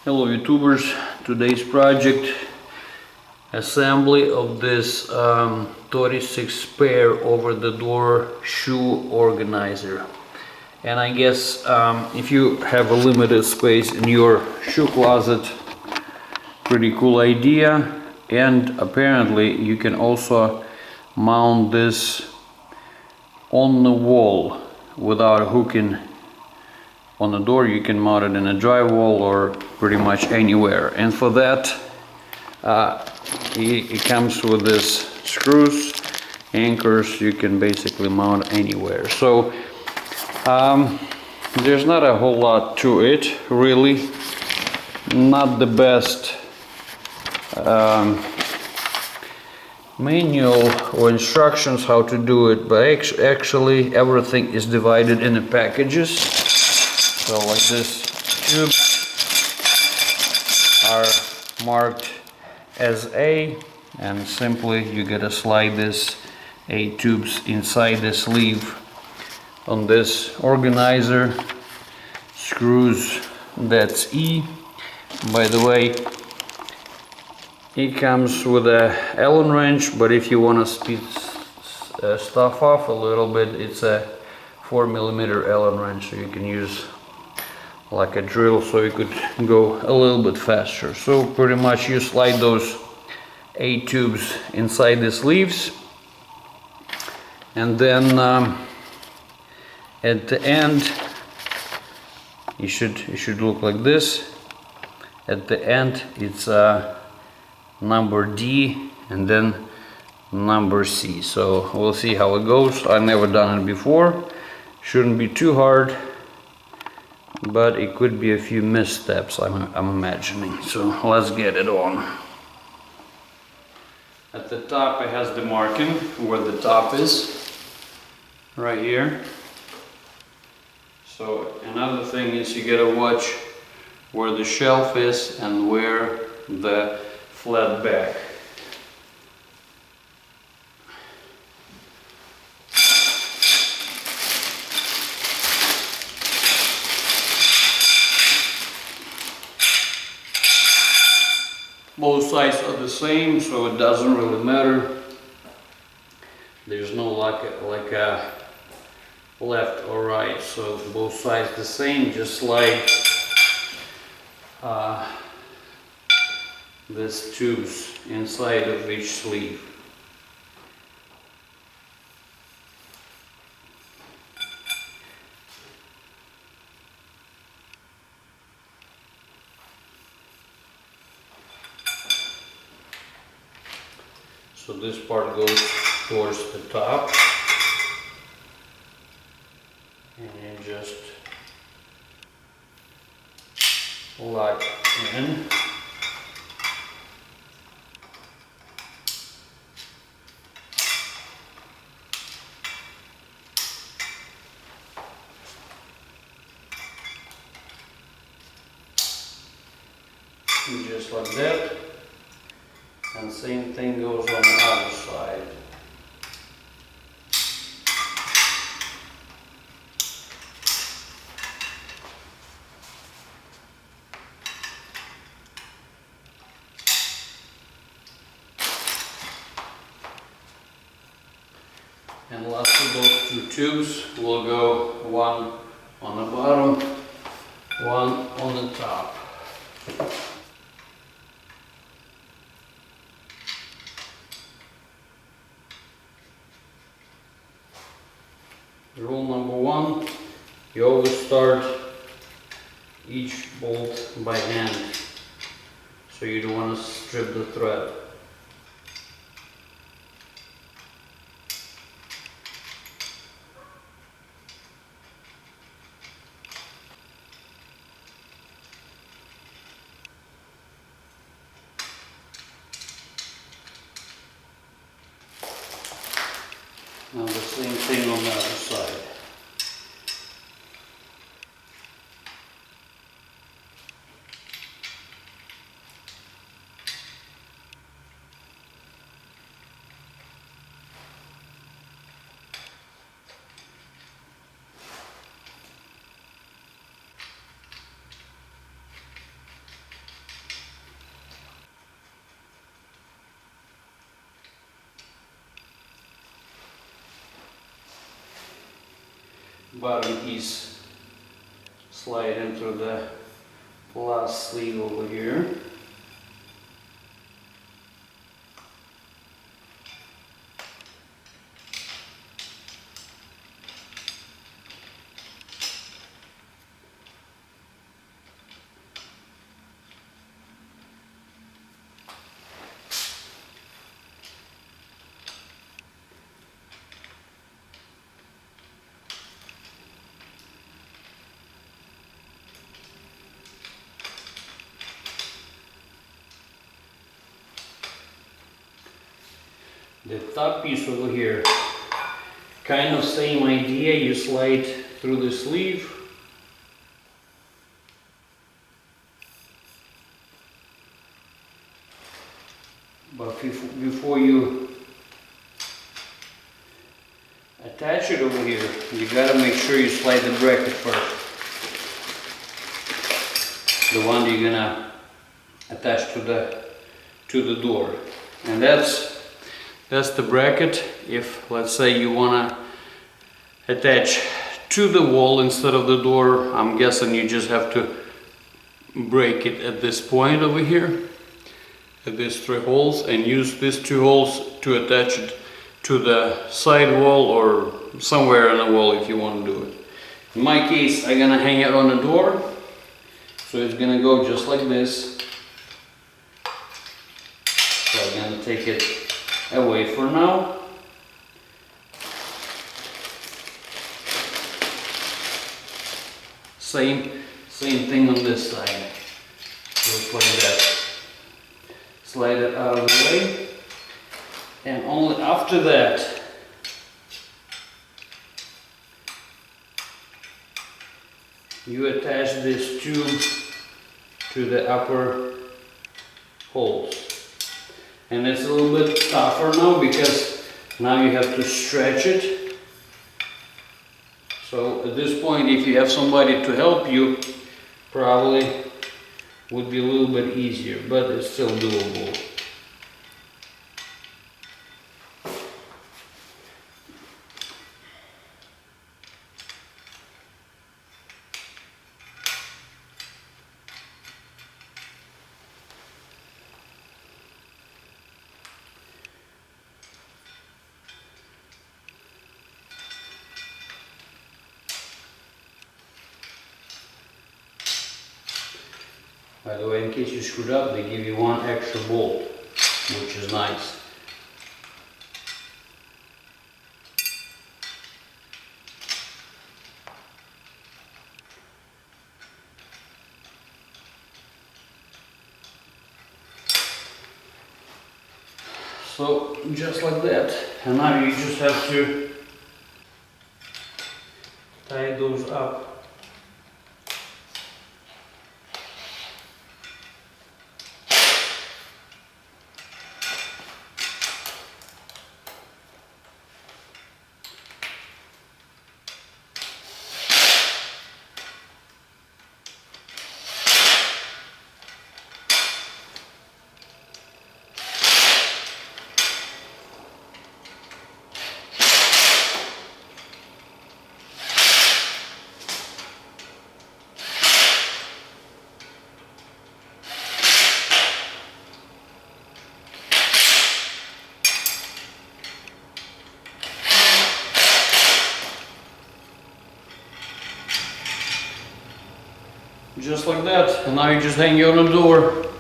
Hello YouTubers, today's project assembly of this 36 pair over the door shoe organizer. And I guess if you have a limited space in your shoe closet, pretty cool idea. And apparently you can also mount this on the wall without hooking on the door. You can mount it in a drywall or pretty much anywhere, and for that it comes with this screws, anchors. You can basically mount anywhere. So there's not a whole lot to it, really. Not the best manual or instructions how to do it, but actually everything is divided into packages. So like this, tubes are marked as A, and simply you gotta slide this A tubes inside the sleeve on this organizer. Screws, that's E. By the way, it comes with a Allen wrench, but if you want to speed stuff off a little bit, it's a 4mm Allen wrench, so you can use like a drill, so you could go a little bit faster. So pretty much you slide those A tubes inside the sleeves, and then at the end it should look like this. At the end it's number D and then number C. So we'll see how it goes. I've never done it before. Shouldn't be too hard, but it could be a few missteps, I'm imagining. So let's get it on. At the top it has the marking where the top is, right here. So another thing is you gotta watch where the shelf is and where the flat back. Both sides are the same, so it doesn't really matter. There's no like a left or right, so both sides the same. Just slide these tubes inside of each sleeve. So this part goes towards the top, and you just lock in. And just like that. And same thing goes on the other side. And last of those two tubes will go one on the bottom, one on the top. Rule number one, you always start each bolt by hand, so you don't want to strip the thread. Now the same thing on the other side. bottom piece slide into the last sleeve over here. The top piece over here, kind of same idea, you slide through the sleeve. But before you attach it over here, you gotta make sure you slide the bracket first. The one you're gonna attach to the door. And that's the bracket. If, let's say, you wanna attach to the wall instead of the door, I'm guessing you just have to break it at this point over here, at these 3 holes, and use these 2 holes to attach it to the side wall or somewhere on the wall if you want to do it. In my case, I'm gonna hang it on the door, so it's gonna go just like this. So I'm gonna take it away for now. Same thing on this side. Just like that. Slide it out of the way. And only after that you attach this tube to the upper holes. And it's a little bit tougher now because now you have to stretch it. So at this point, if you have somebody to help you, probably would be a little bit easier, but it's still doable. By the way, in case you screwed up, they give you 1 extra bolt, which is nice. So, just like that. And now you just have to tie those up. Just like that, and now you just hang it on the door.